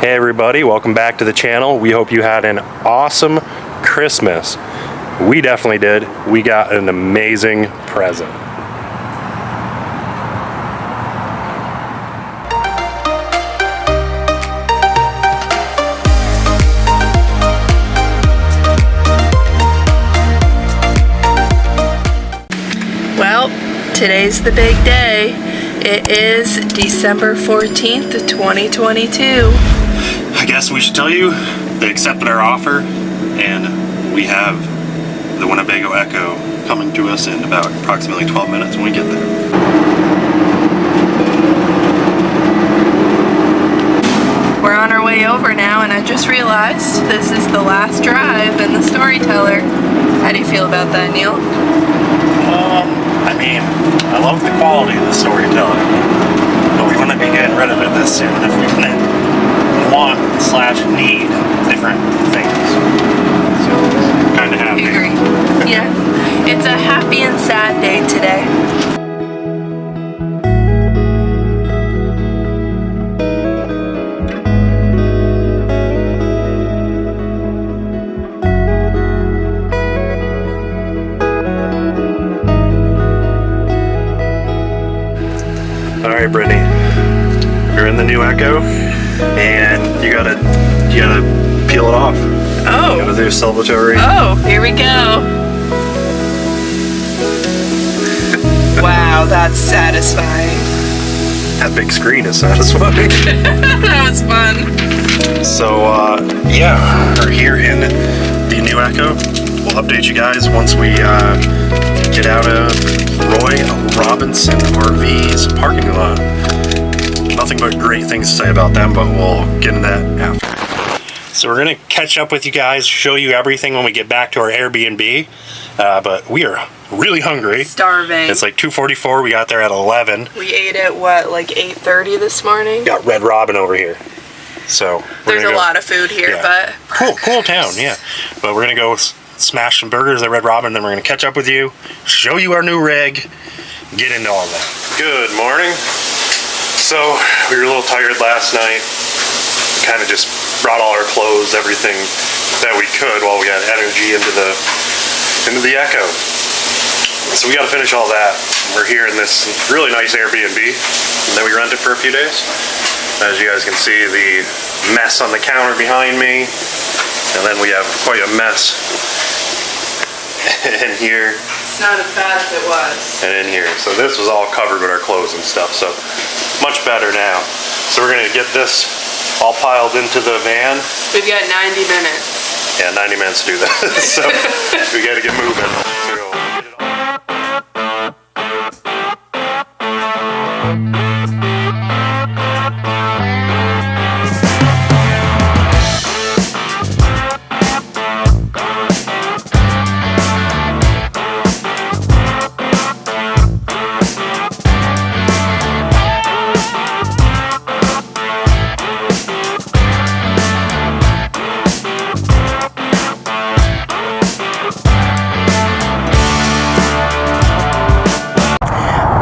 Hey everybody, welcome back to the channel. We hope you had an awesome Christmas. We definitely did. We got an amazing present. Well, today's the big day. It is December 14th, 2022. I guess we should tell you they accepted our offer and we have the Winnebago Ekko coming to us in about approximately 12 minutes when we get there. We're on our way over now, and I just realized this is the last drive in the Storyteller. How do you feel about that, Neil? I mean, I love the quality of the Storyteller, but we wouldn't be getting rid of it this soon if we didn't want/need different things. So, kind of happy. I agree. Yeah, it's a happy and sad day today. Alright, Brittany, you're in the new Ekko, and you gotta peel it off. Oh. You gotta do celebratory. Oh, here we go. Wow, that's satisfying. That big screen is satisfying. That was fun. So, yeah, we're here in the new Ekko. We'll update you guys once we get out of Roy Robinson RV's parking lot. Nothing but great things to say about them, but we'll get into that after. So we're gonna catch up with you guys, show you everything when we get back to our Airbnb, but we are really hungry. Starving. It's like 2:44, we got there at 11. We ate at what, like 8:30 this morning? Got Red Robin over here. So there's a lot of food here, yeah. but cool town, yeah. But we're gonna go smash some burgers at Red Robin, then we're gonna catch up with you, show you our new rig, get into all that. Good morning. So we were a little tired last night. Kind of just brought all our clothes, everything that we could while we had energy into the Ekko. So we got to finish all that. We're here in this really nice Airbnb, and then we rented for a few days. As you guys can see, the mess on the counter behind me, and then we have quite a mess in here. it's not as bad as it was. And in here. So this was all covered with our clothes and stuff, so much better now. So we're gonna get this all piled into the van. We've got 90 minutes. Yeah, 90 minutes to do that. So we gotta get moving.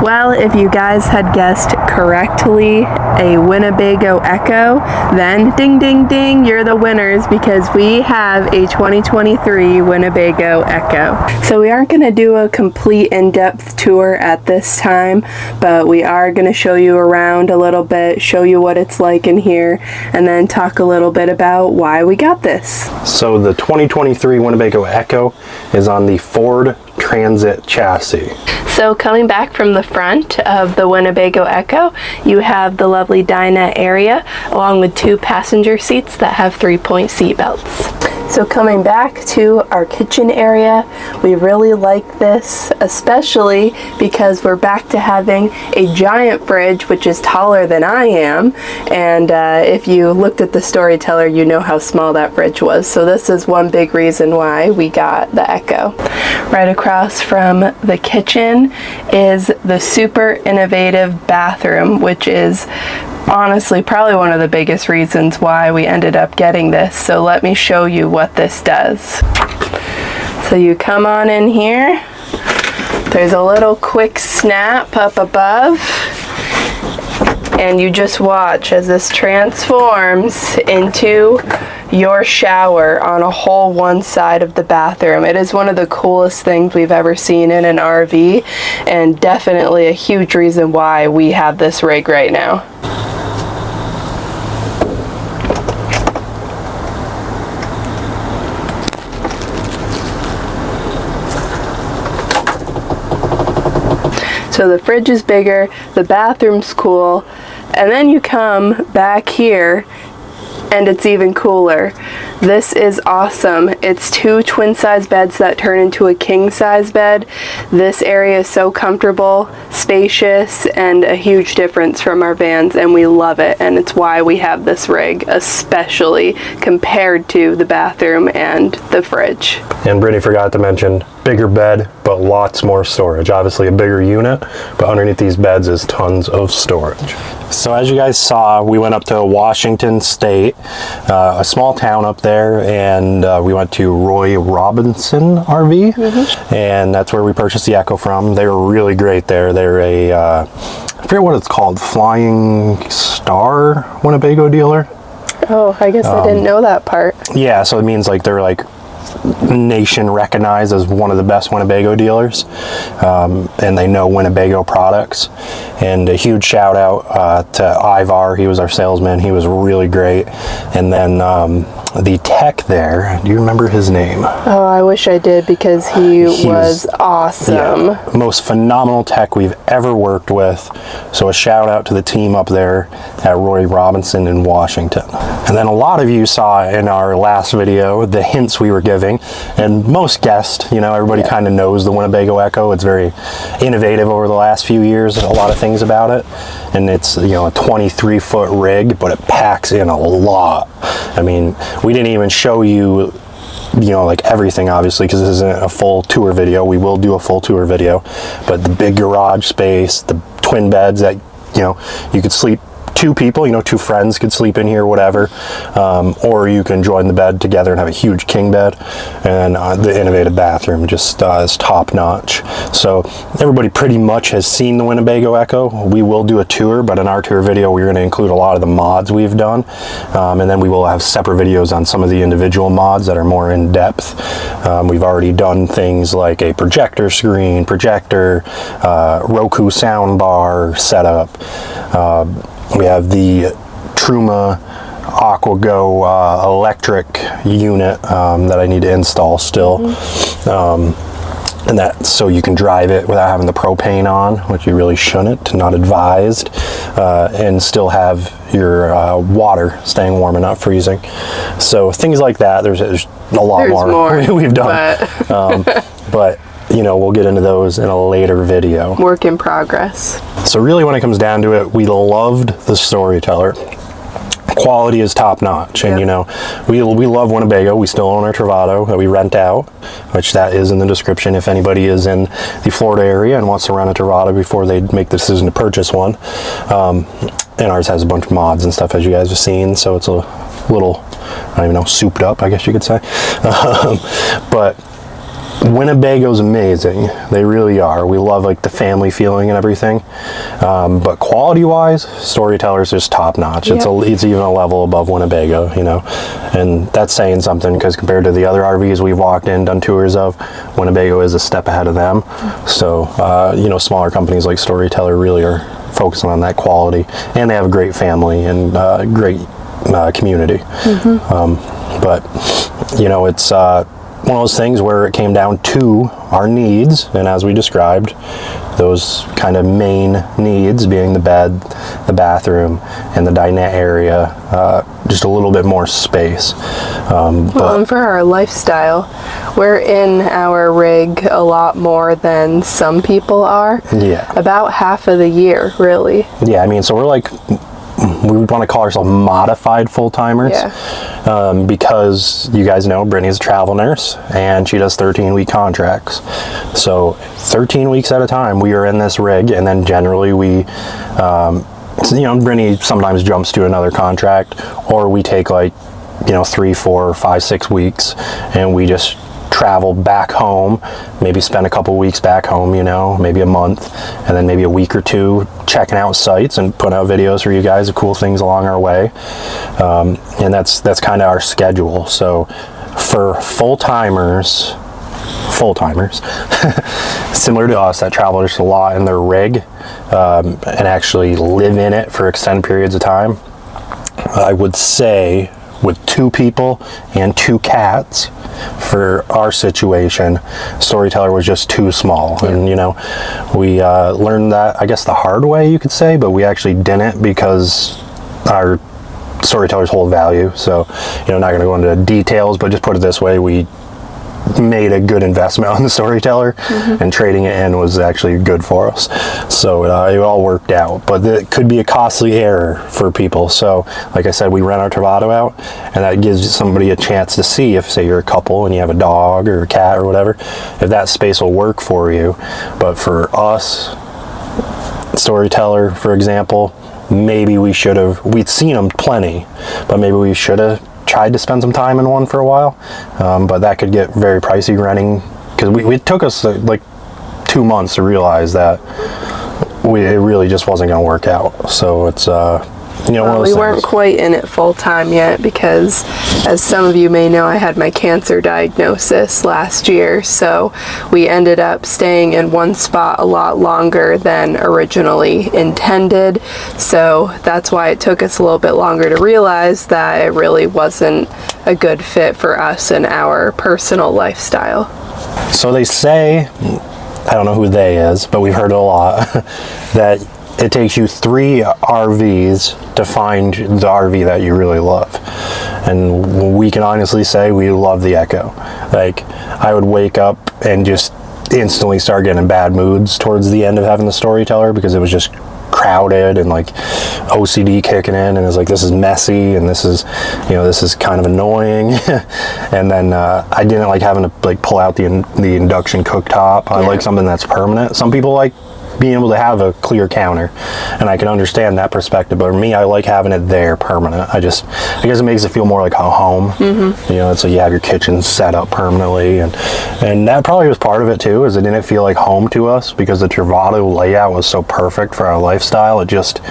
Well, if you guys had guessed correctly, a Winnebago Ekko, then ding ding ding, you're the winners, because we have a 2023 Winnebago Ekko. So we aren't going to do a complete in-depth tour at this time, but we are going to show you around a little bit, show you what it's like in here, and then talk a little bit about why we got this. So the 2023 Winnebago Ekko is on the Ford Transit chassis. So coming back from the front of the Winnebago Ekko, you have the lovely dinette area along with 2 passenger seats that have 3-point seat belts. So coming back to our kitchen area, we really like this, especially because we're back to having a giant fridge, which is taller than I am. And if you looked at the Storyteller, you know how small that fridge was. So this is one big reason why we got the Ekko. Right across from the kitchen is the super innovative bathroom, which is honestly probably one of the biggest reasons why we ended up getting this. So let me show you what this does. So you come on in here, there's a little quick snap up above, And you just watch as this transforms into your shower on a whole one side of the bathroom. It is one of the coolest things we've ever seen in an RV, and definitely a huge reason why we have this rig right now. So the fridge is bigger, the bathroom's cool, and then you come back here and it's even cooler. This is awesome. It's 2 twin size beds that turn into a king size bed. This area is so comfortable, spacious, and a huge difference from our vans, and we love it, and it's why we have this rig, especially compared to the bathroom and the fridge. And Brittany forgot to mention, bigger bed, but lots more storage. Obviously a bigger unit, but underneath these beds is tons of storage. So as you guys saw, we went up to Washington State, a small town up there, and we went to Roy Robinson RV, and that's where we purchased the Ekko from. They were really great there. They're a, I forget what it's called, Flying Star Winnebago dealer. Oh, I guess I didn't know that part. Yeah, so it means like they're like nation recognized as one of the best Winnebago dealers, and they know Winnebago products. And a huge shout out to Ivar. He was our salesman. He was really great. And then the tech there, do you remember his name? Oh, I wish I did, because he was awesome. Yeah, most phenomenal tech we've ever worked with. So a shout out to the team up there at Roy Robinson in Washington. And then a lot of you saw in our last video the hints we were giving, and most guessed, you know, everybody kind of knows the Winnebago Ekko. It's very innovative over the last few years, a lot of things about it, and it's, you know, a 23-foot rig, but it packs in a lot. I mean, we didn't even show you, you know, like everything, obviously, because this isn't a full tour video. We will do a full tour video, but the big garage space, the twin beds that, you know, you could sleep 2 people, you know, 2 friends could sleep in here, whatever, or you can join the bed together and have a huge king bed. And the innovative bathroom just is top notch. So everybody pretty much has seen the Winnebago Ekko. We will do a tour, but in our tour video we're going to include a lot of the mods we've done, and then we will have separate videos on some of the individual mods that are more in depth. We've already done things like a projector screen, projector, Roku sound bar setup. We have the Truma AquaGo electric unit that I need to install still. And that's so you can drive it without having the propane on, which you really shouldn't, not advised, and still have your water staying warm and not freezing. So things like that, there's a lot more we've done. But you know, we'll get into those in a later video. Work in progress. So really, when it comes down to it, we loved the Storyteller. Quality is top notch, and you know, we love Winnebago. We still own our Travato that we rent out, which that is in the description if anybody is in the Florida area and wants to rent a Travato before they make the decision to purchase one. And ours has a bunch of mods and stuff, as you guys have seen, so it's a little, I don't even know, souped up, I guess you could say. But Winnebago's amazing. They really are. We love like the family feeling and everything. But quality wise, Storyteller's just top notch. It's even a level above Winnebago, you know. And that's saying something, because compared to the other RVs we've walked in, done tours of, Winnebago is a step ahead of them. So, you know, smaller companies like Storyteller really are focusing on that quality. And they have a great family and great community. But, you know, it's one of those things where it came down to our needs, and as we described, those kind of main needs being the bed, the bathroom, and the dinette area, just a little bit more space. Well, and for our lifestyle, we're in our rig a lot more than some people are. Yeah. About half of the year, really. Yeah, I mean, so we're like, we would want to call ourselves modified full-timers. Yeah. Because you guys know Brittany's a travel nurse and she does 13-week contracts. So 13 weeks at a time we are in this rig, and then generally we, you know, Brittany sometimes jumps to another contract, or we take like, you know, 3, 4, 5, 6 weeks and we just travel back home, maybe spend a couple weeks back home, you know, maybe a month, and then maybe a week or two checking out sites and putting out videos for you guys of cool things along our way. And that's kind of our schedule. So for full-timers similar to us that travel just a lot in their rig, and actually live in it for extended periods of time, I would say with 2 people and 2 cats, for our situation, Storyteller was just too small. Yeah. And you know, we learned that, I guess, the hard way, you could say, but we actually didn't, because our Storytellers hold value. So, you know, not going to go into details, but just put it this way, we made a good investment on the Storyteller, and trading it in was actually good for us. So it all worked out, but it could be a costly error for people. So like I said, we rent our Travato out, and that gives somebody a chance to see, if say you're a couple and you have a dog or a cat or whatever, if that space will work for you. But for us, Storyteller, for example, maybe we'd seen them plenty, but maybe we should have tried to spend some time in one for a while, but that could get very pricey renting, because it took us like 2 months to realize that it really just wasn't going to work out. So it's you know, one of those we things. weren't quite in it full time yet, because as some of you may know, I had my cancer diagnosis last year, so we ended up staying in one spot a lot longer than originally intended. So that's why it took us a little bit longer to realize that it really wasn't a good fit for us and our personal lifestyle. So they say, I don't know who they is, but we've heard it a lot, that it takes you 3 RVs to find the RV that you really love. And we can honestly say we love the Ekko. Like, I would wake up and just instantly start getting in bad moods towards the end of having the Storyteller, because it was just crowded and like OCD kicking in, and it's like, this is messy, and this is, you know, this is kind of annoying. And then I didn't like having to like pull out the induction cooktop. I like something that's permanent. Some people like being able to have a clear counter, and I can understand that perspective, but for me, I like having it there permanent. I guess it makes it feel more like a home. You know, it's like you have your kitchen set up permanently, and that probably was part of it too, is it didn't feel like home to us, because the Travato layout was so perfect for our lifestyle. It just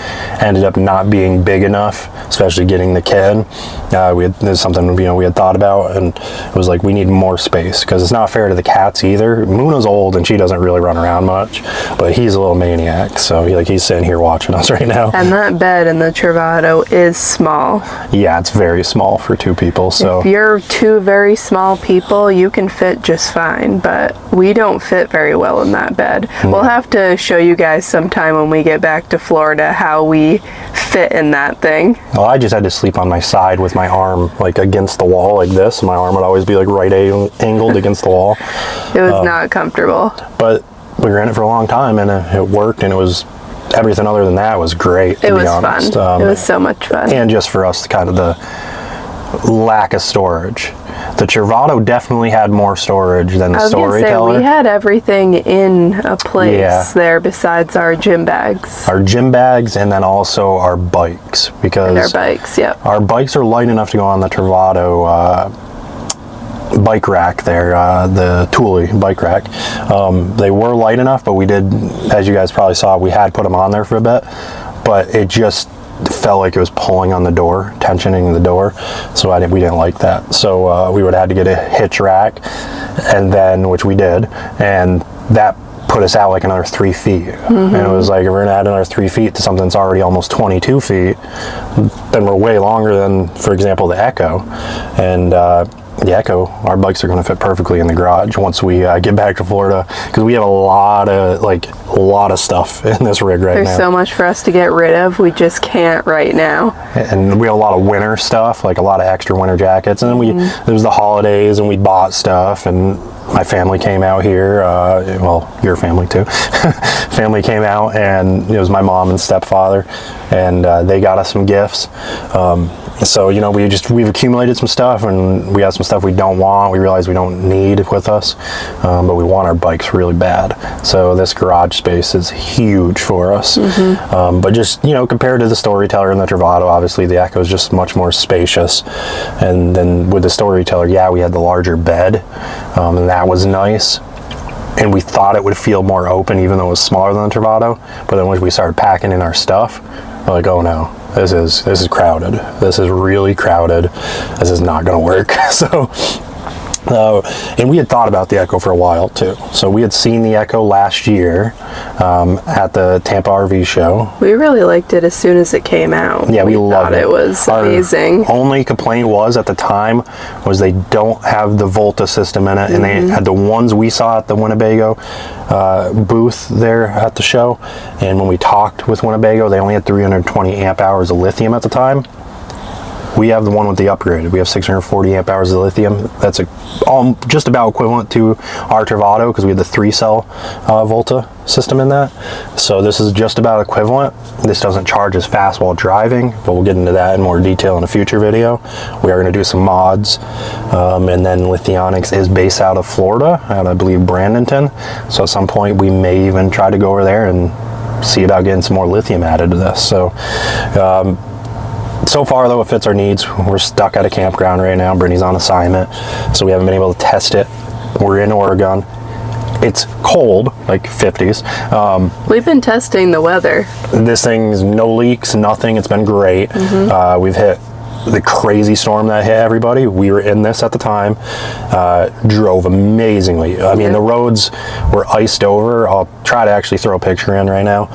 ended up not being big enough, especially getting the kid. There's something, you know, we had thought about, and it was like, we need more space, because it's not fair to the cats either. Muna's old and she doesn't really run around much, but he's a little maniac, so he's sitting here watching us right now. And that bed in the Travato is small. Yeah, it's very small for 2 people. So if you're 2 very small people, you can fit just fine, but we don't fit very well in that bed. We'll have to show you guys sometime when we get back to Florida how we fit in that thing. Well, I just had to sleep on my side with my arm like against the wall like this. My arm would always be like right angled against the wall. It was not comfortable. But we were in it for a long time, and it worked, and it was, everything other than that was great, to be honest. Fun. It was so much fun. And just for us, kind of the lack of storage. The Travato definitely had more storage than the Storyteller. We had everything in a place there besides our gym bags. Our gym bags, and then also our bikes, because our bikes, our bikes are light enough to go on the Travato bike rack there, the Thule bike rack. They were light enough, but we did, as you guys probably saw, we had put them on there for a bit, but it just felt like it was pulling on the door, tensioning the door, so we didn't like that. So we would have had to get a hitch rack, and then, which we did, and that put us out like another 3 feet. And it was like, if we're gonna add another 3 feet to something that's already almost 22 feet, then we're way longer than, for example, the Ekko. And the Ekko, our bikes are going to fit perfectly in the garage once we get back to Florida, because we have a lot of stuff in this rig right now. There's so much for us to get rid of, we just can't right now. And we have a lot of winter stuff, like a lot of extra winter jackets, and then there was the holidays, and we bought stuff, and my family came out here, well, your family too. Family came out, and it was my mom and stepfather, and they got us some gifts. So, you know, we've accumulated some stuff, and we have some stuff we don't want, we realize we don't need with us, but we want our bikes really bad. So this garage space is huge for us. But just, you know, compared to the Storyteller and the Travato, obviously the Ekko is just much more spacious. And then with the Storyteller, yeah, we had the larger bed, and that was nice. And we thought it would feel more open even though it was smaller than the Travato. But then when we started packing in our stuff, we're like, oh no, this is crowded. This is really crowded. This is not gonna work. So, and we had thought about the Ekko for a while too. So we had seen the Ekko last year at the Tampa RV show. We really liked it as soon as it came out. Yeah, we loved it. It was amazing. Our only complaint was at the time was they don't have the Volta system in it, and they had the ones we saw at the Winnebago booth there at the show. And when we talked with Winnebago, they only had 320 amp hours of lithium at the time. We have the one with the upgraded. We have 640 amp hours of lithium. That's just about equivalent to our Travato because we had the 3-cell Volta system in that. So this is just about equivalent. This doesn't charge as fast while driving, but we'll get into that in more detail in a future video. We are going to do some mods. And then Lithionics is based out of Florida, out I believe Bradenton. So at some point we may even try to go over there and see about getting some more lithium added to this. So far, though, it fits our needs. We're stuck at a campground right now. Brittany's on assignment, so we haven't been able to test it. We're in Oregon. It's cold, like 50s. We've been testing the weather. This thing's no leaks, nothing. It's been great. We've hit the crazy storm that hit everybody. We were in this at the time. Drove amazingly. I mean, the roads were iced over. I'll try to actually throw a picture in right now.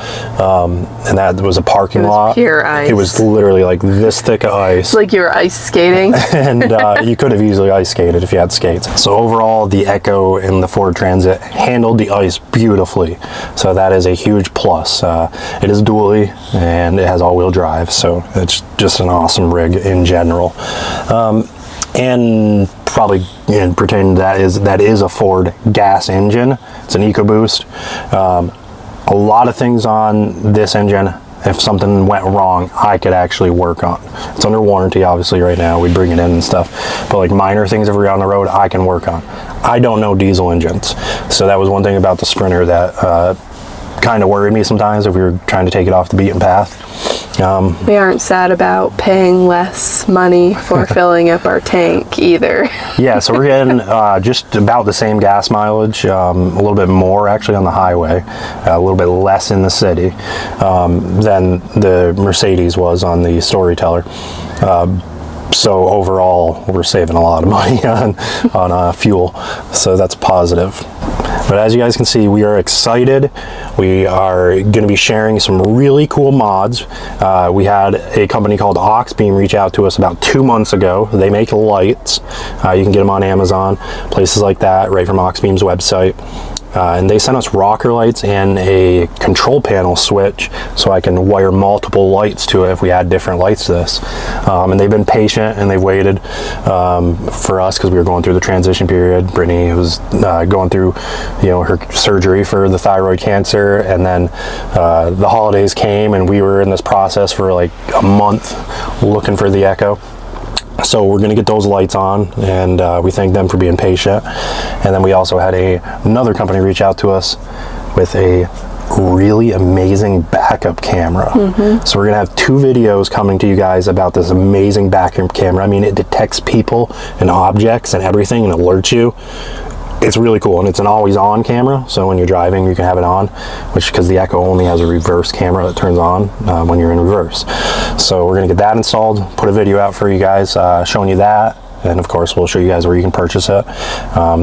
And that was a parking lot. Pure ice. It was literally like this thick of ice. It's like you were ice skating. And you could have easily ice skated if you had skates. So overall, the Ekko and the Ford Transit handled the ice beautifully. So that is a huge plus. It is dually and it has all-wheel drive. So it's just an awesome rig in general. And probably pretend that is a Ford gas engine. It's an EcoBoost. A lot of things on this engine, if something went wrong, I could actually work on. It's under warranty, obviously, right now. We bring it in and stuff. But like minor things if we're on the road, I can work on. I don't know diesel engines. So that was one thing about the Sprinter that kind of worried me sometimes if we were trying to take it off the beaten path. We aren't sad about paying less money for filling up our tank either. Yeah, so we're getting just about the same gas mileage, a little bit more actually on the highway, a little bit less in the city than the Mercedes was on the Storyteller. So overall, we're saving a lot of money on fuel, so that's positive. But as you guys can see, we are excited. We are going to be sharing some really cool mods. We had a company called Oxbeam reach out to us about 2 months ago. They make lights. You can get them on Amazon, places like that, right from Oxbeam's website. And they sent us rocker lights and a control panel switch so I can wire multiple lights to it if we add different lights to this. And they've been patient and they've waited for us because we were going through the transition period. Brittany was going through, her surgery for the thyroid cancer, and then the holidays came and we were in this process for like a month looking for the Ekko. So we're going to get those lights on, and we thank them for being patient. And then we also had another company reach out to us with a really amazing backup camera. So we're going to have 2 videos coming to you guys about this amazing backup camera. I mean, it detects people and objects and everything and alerts you. It's really cool, and it's an always-on camera, so when you're driving you can have it on, because the Ekko only has a reverse camera that turns on when you're in reverse. So we're going to get that installed, put a video out for you guys showing you that, and of course we'll show you guys where you can purchase it.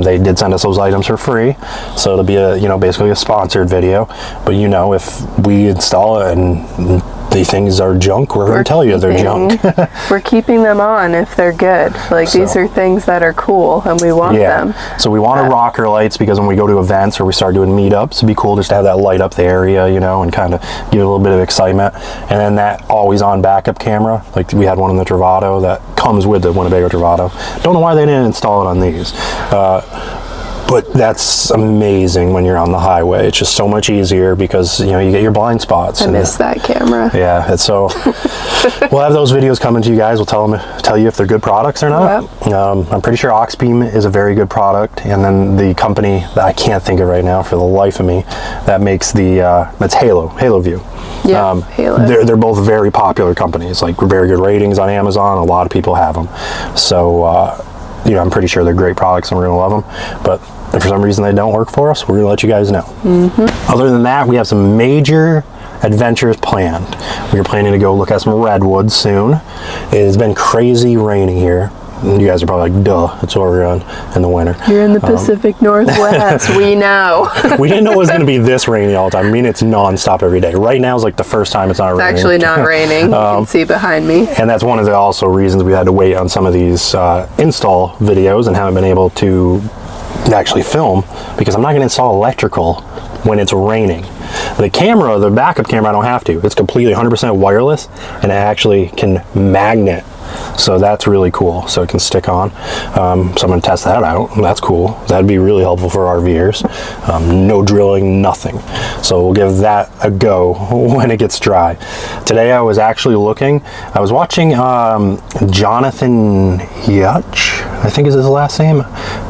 They did send us those items for free, so it'll be a basically a sponsored video. But if we install it and the things are junk, we're going to tell you they're junk. We're keeping them on if they're good. These are things that are cool and we want them. So we wanted rocker lights because when we go to events or we start doing meetups, it'd be cool just to have that light up the area, and kind of give it a little bit of excitement. And then that always on backup camera, like we had one in the Travato that comes with the Winnebago Travato. Don't know why they didn't install it on these. But that's amazing when you're on the highway. It's just so much easier because, you know, you get your blind spots. I miss that camera. Yeah, it's so... We'll have those videos coming to you guys. We'll tell you if they're good products or not. Yep. I'm pretty sure Oxbeam is a very good product. And then the company that I can't think of right now for the life of me, that makes the... that's Halo View. Yeah, Halo. They're both very popular companies, like very good ratings on Amazon. A lot of people have them. So, you know, I'm pretty sure they're great products and we're going to love them. But if for some reason they don't work for us, we're going to let you guys know. Other than that, we have some major adventures planned. We're planning to go look at some redwoods soon. It has been crazy rainy here. You guys are probably like, duh, it's Oregon in the winter. You're in the Pacific Northwest, we know. We didn't know it was going to be this rainy all the time. I mean, it's non-stop every day. Right now is like the first time it's not raining. It's actually not raining. You can see behind me. And that's one of the also reasons we had to wait on some of these install videos and haven't been able to actually film, because I'm not going to install electrical when it's raining. The camera, the backup camera, I don't have to. It's completely 100% wireless, and it actually can magnet. So that's really cool. So it can stick on. So I'm going to test that out. That's cool. That'd be really helpful for RVers. No drilling, nothing. So we'll give that a go when it gets dry. Today I was actually looking. I was watching Jonathan Hutch, I think is his last name.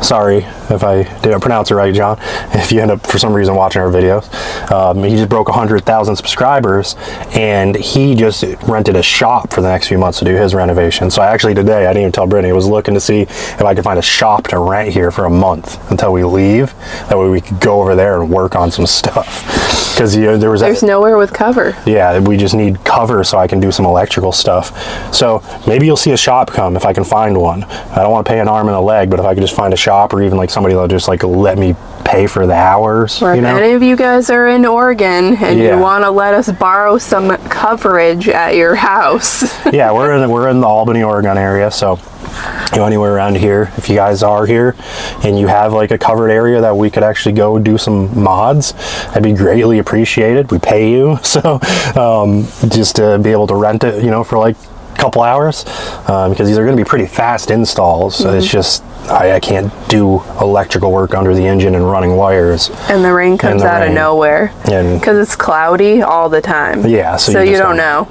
Sorry if I didn't pronounce it right, John. If you end up for some reason watching our videos. He just broke 100,000 subscribers, and he just rented a shop for the next few months to do his renovation. So actually today, I didn't even tell Brittany, I was looking to see if I could find a shop to rent here for a month until we leave. That way we could go over there and work on some stuff. Because, you know, there's nowhere with cover. Yeah, we just need cover so I can do some electrical stuff. So maybe you'll see a shop come if I can find one. I don't want to pay an arm and a leg, but if I could just find a shop, or even like somebody that'll just like let me pay for the hours. Or if any of you guys are in Oregon and Yeah. you want to let us borrow some coverage at your house. Yeah, we're in the Albany, Oregon area, so you know, anywhere around here, if you guys are here and you have like a covered area that we could actually go do some mods, that'd be greatly appreciated. We pay you, so just to be able to rent it, you know, for like a couple hours, because these are going to be pretty fast installs. So it's just I can't do electrical work under the engine and running wires. And the rain comes out of nowhere because it's cloudy all the time. Yeah, so you don't know.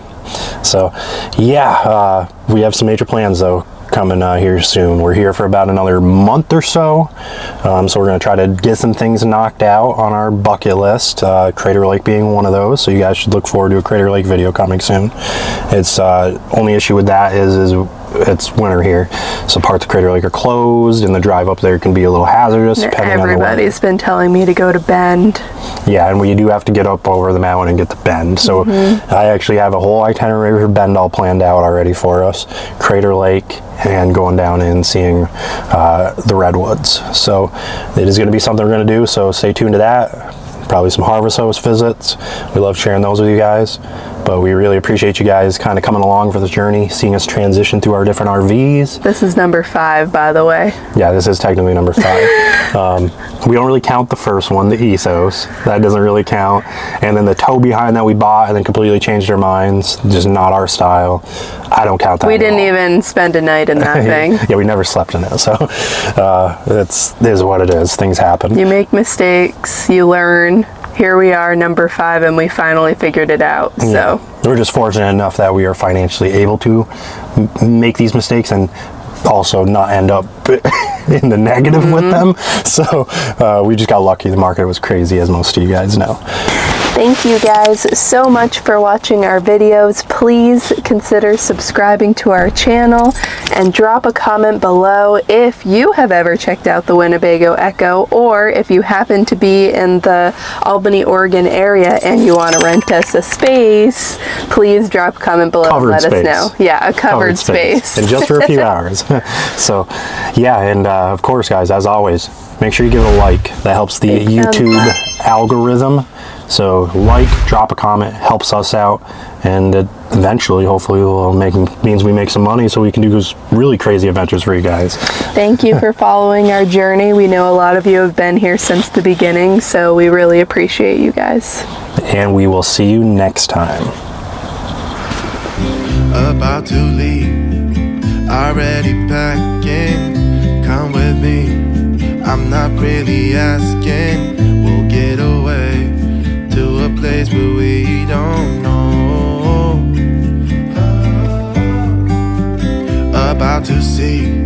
So yeah, we have some major plans though coming here soon. We're here for about another month or so, so we're going to try to get some things knocked out on our bucket list, Crater Lake being one of those. So you guys should look forward to a Crater Lake video coming soon. It's only issue with that is it's winter here, so parts of Crater Lake are closed, and the drive up there can be a little hazardous. Everybody's been telling me to go to Bend. Yeah, and we do have to get up over the mountain and get to Bend. So I actually have a whole itinerary for Bend all planned out already for us. Crater Lake, and going down and seeing the redwoods. So it is going to be something we're going to do, so stay tuned to that. Probably some Harvest Host visits. We love sharing those with you guys, but we really appreciate you guys kind of coming along for this journey, seeing us transition through our different RVs. This is number 5, by the way. Yeah, this is technically number 5. We don't really count the first one, the Ethos. That doesn't really count. And then the tow behind that we bought and then completely changed our minds. Just not our style. I don't count that. We didn't even spend a night in that thing. Yeah, we never slept in it. So it is what it is. Things happen. You make mistakes, you learn. Here we are, number 5, and we finally figured it out. So yeah. We're just fortunate enough that we are financially able to make these mistakes and also not end up in the negative with them. So we just got lucky. The market was crazy, as most of you guys know. Thank you guys so much for watching our videos. Please consider subscribing to our channel and drop a comment below if you have ever checked out the Winnebago Ekko, or if you happen to be in the Albany, Oregon area and you want to rent us a space, please drop a comment below and let us know. Yeah, a covered space. And just for a few hours. So yeah, and of course guys, as always, make sure you give it a like. That helps the YouTube algorithm. So like, drop a comment, helps us out, and eventually, hopefully, means we make some money so we can do those really crazy adventures for you guys. Thank you for following our journey. We know a lot of you have been here since the beginning, so we really appreciate you guys. And we will see you next time. About to leave, already packing, come with me. I'm not really asking. We'll get away to a place where we don't know. About to see